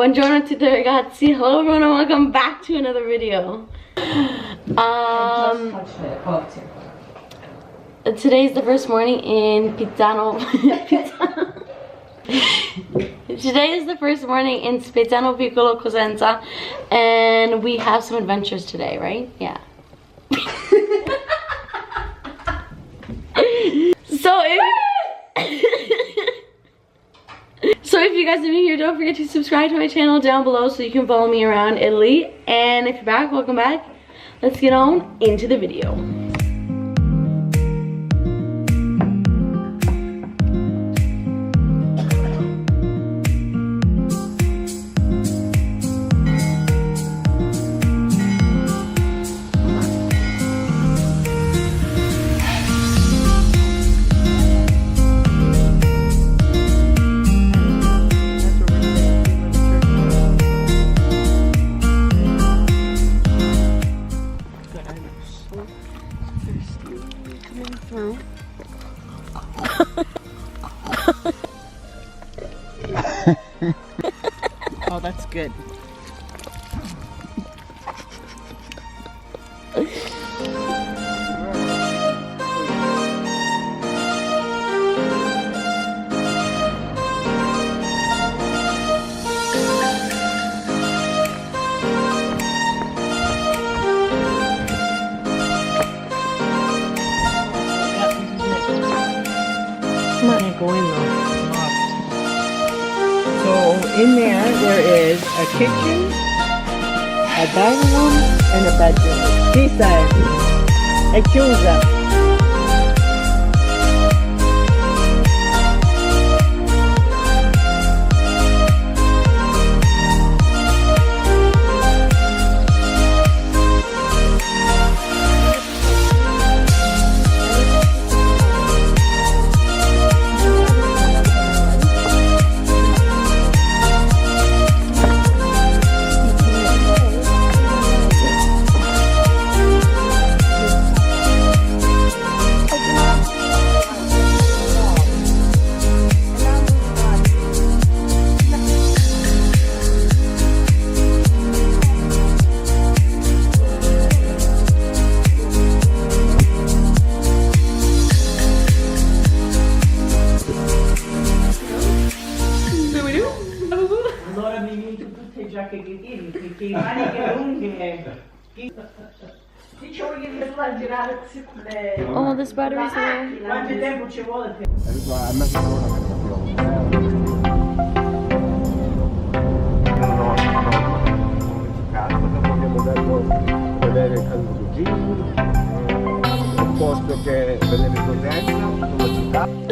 Buongiorno a tutti ragazzi. Hello everyone and welcome back to another video. Today's the first morning in Pizzano. Today is the first morning in Pizzano Piccolo Cosenza, and we have some adventures today, right? Yeah. So if you guys are new here, don't forget to subscribe to my channel down below so you can follow me around Italy. And if you're back, welcome back. Let's get on into the video. Oh, that's good. Go in though. So in there is a kitchen, a dining room, and a bedroom. He said, è chiusa. Oh, this battery's low. Quanto tempo ci vuole?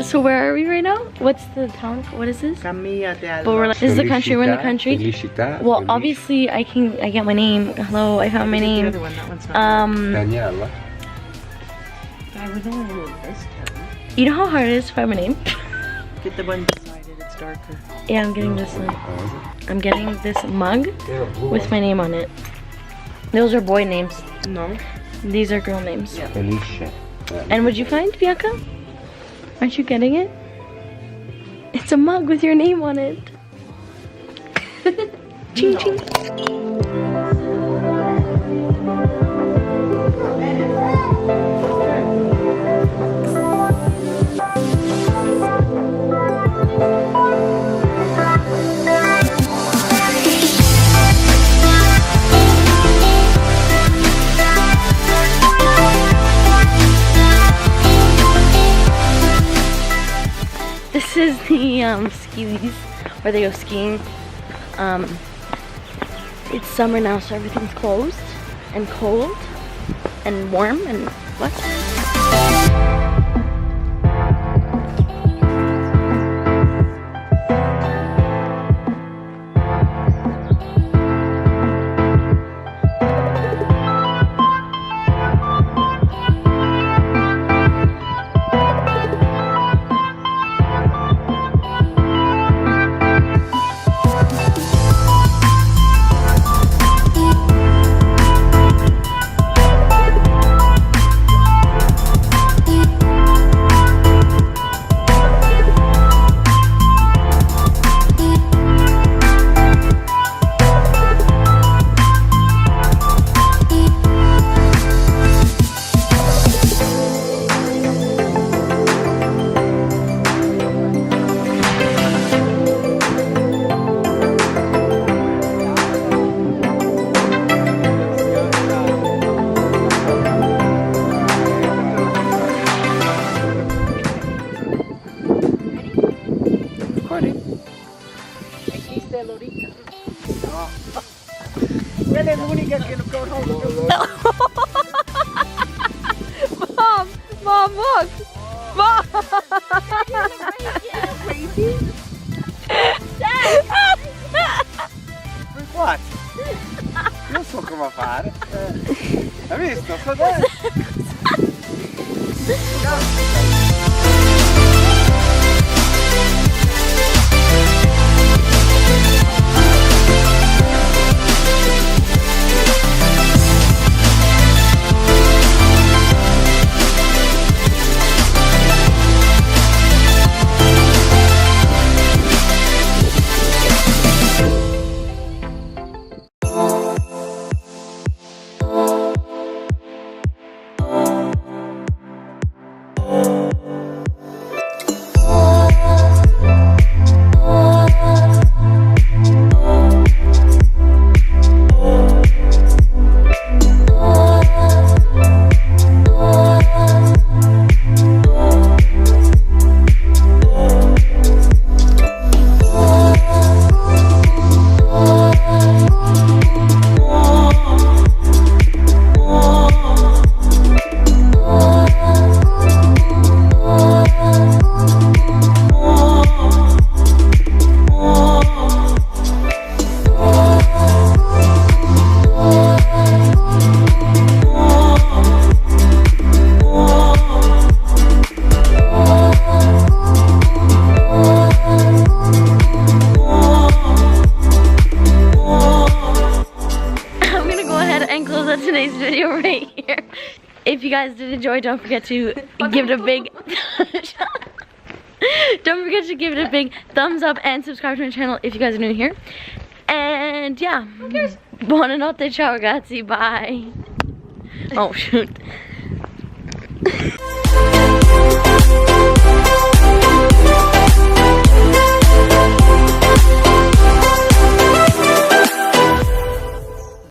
So where are we right now? What's the town? What is this? This is the country. We're in the country. Well, obviously I get my name. Hello, I found my name. Daniela. You know how hard it is to find my name? Get the one beside it, it's darker. Yeah, I'm getting this one. I'm getting this mug with my name on it. Those are boy names. No. These are girl names. Yeah. Felicia. And what'd you find, Bianca? Aren't you getting it? It's a mug with your name on it. Ching ching. This is the skies where they go skiing. It's summer now, so everything's closed and cold and warm and what? What? Non so come fare. Hai visto? So dentro. Today's video right here. If you guys did enjoy, don't forget to give it a big don't forget to give it a big thumbs up and subscribe to my channel if you guys are new here. And yeah, buonanotte, ciao ragazzi, bye. Oh shoot.